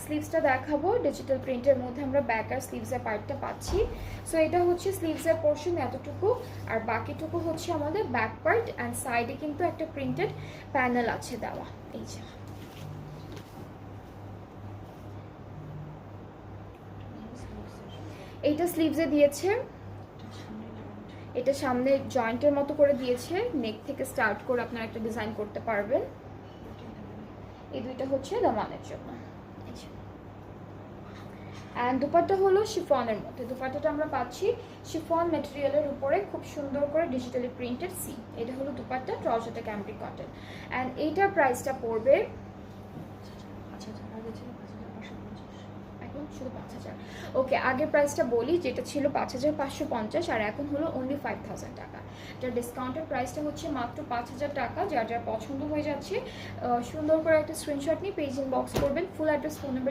স্লিভসটা দেখাবো। ডিজিটাল প্রিন্টের মধ্যে আমরা ব্যাক আর স্লিভসের পার্টটা পাচ্ছি। সো এটা হচ্ছে স্লিভসের পোর্শন এতটুকু, আর বাকিটুকু হচ্ছে আমাদের ব্যাক পার্ট, অ্যান্ড সাইডে কিন্তু একটা প্রিন্টেড প্যানেল আছে দেওয়া। এই যে এইটা স্লিভসে দিয়েছে, এটা সামনে জয়েন্টের মতো করে দিয়েছে, নেক থেকে স্টার্ট করে আপনারা একটা ডিজাইন করতে পারবেন। এই দুইটা হচ্ছে দামানের জন্য। অ্যান্ড দুপাট্টা হলো শিফনের মধ্যে, দুপাট্টাটা আমরা পাচ্ছি শিফন ম্যাটেরিয়ালের উপরে খুব সুন্দর করে ডিজিটালি প্রিন্টেড সি। এটা হলো দুপাট্টা, ট্রাউজারটা ক্যাম্ব্রিক কটন। অ্যান্ড এইটার প্রাইসটা পড়বে এখন শুধু 5,000। ওকে, আগের প্রাইসটা বলি, যেটা ছিল 5,550 আর এখন হলো অনলি 5,000 টাকা। যার ডিসকাউন্টের প্রাইসটা হচ্ছে মাত্র 5,000 টাকা। যার যার পছন্দ হয়ে যাচ্ছে সুন্দর করে একটা স্ক্রিনশট নিয়ে পেজ ইনবক্স করবেন, ফুল অ্যাড্রেস ফোন নাম্বার